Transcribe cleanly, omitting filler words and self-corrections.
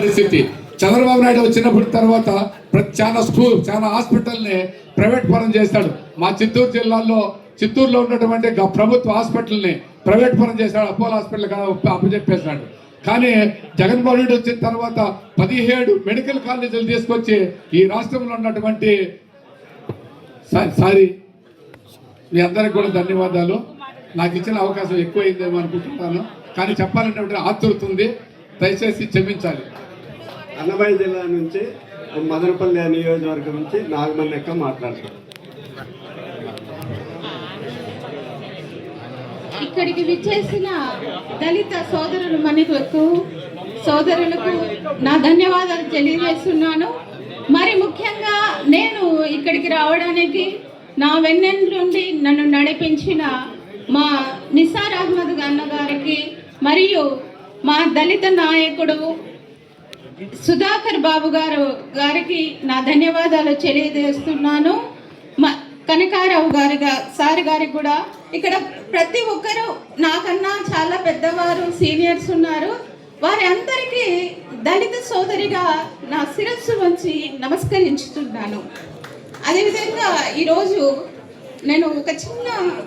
పరిస్థితి. చంద్రబాబు నాయుడు వచ్చినప్పుడు తర్వాత చాలా హాస్పిటల్ని ప్రైవేట్ పరం చేశాడు. మా చిత్తూరులో ఉన్నటువంటి ప్రభుత్వ హాస్పిటల్ని ప్రైవేట్ పరం చేశాడు. అపోలో హాస్పిటల్ అప్పచెప్పేశాడు. కానీ జగన్మోహన్ రెడ్డి వచ్చిన తర్వాత 17 మెడికల్ కాలేజీలు తీసుకొచ్చి ఈ రాష్ట్రంలో ఉన్నటువంటి మీ అందరికి కూడా ధన్యవాదాలు. నాకు ఇచ్చిన అవకాశం ఎక్కువైందేమో అనుకుంటున్నాను, కానీ చెప్పాలంటే ఆతృతుంది, దయచేసి క్షమించాలి. అన్నమయ్య జిల్లా నుంచి మదనపల్లి నియోజకవర్గం నుంచి నాగమన్నెక్క మాట్లాడతారు. ఇక్కడికి విచ్చేసిన దళిత సోదరులకు నా ధన్యవాదాలు తెలియజేస్తున్నాను. మరి ముఖ్యంగా నేను ఇక్కడికి రావడానికి నా వెన్నెంట్లుండి నన్ను నడిపించిన మా నిసార్ అహ్మద్ అన్న గారికి మరియు మా దళిత నాయకుడు సుధాకర్ బాబు గారికి నా ధన్యవాదాలు తెలియజేస్తున్నాను. కనకారావు సార్ గారికి కూడా. ఇక్కడ ప్రతి ఒక్కరు నాకన్నా చాలా పెద్దవారు సీనియర్స్ ఉన్నారు. వారి అందరికీ దళిత సోదరిగా నా శిరస్సు వంచి నమస్కరించుతున్నాను. అదేవిధంగా ఈరోజు నేను ఒక చిన్న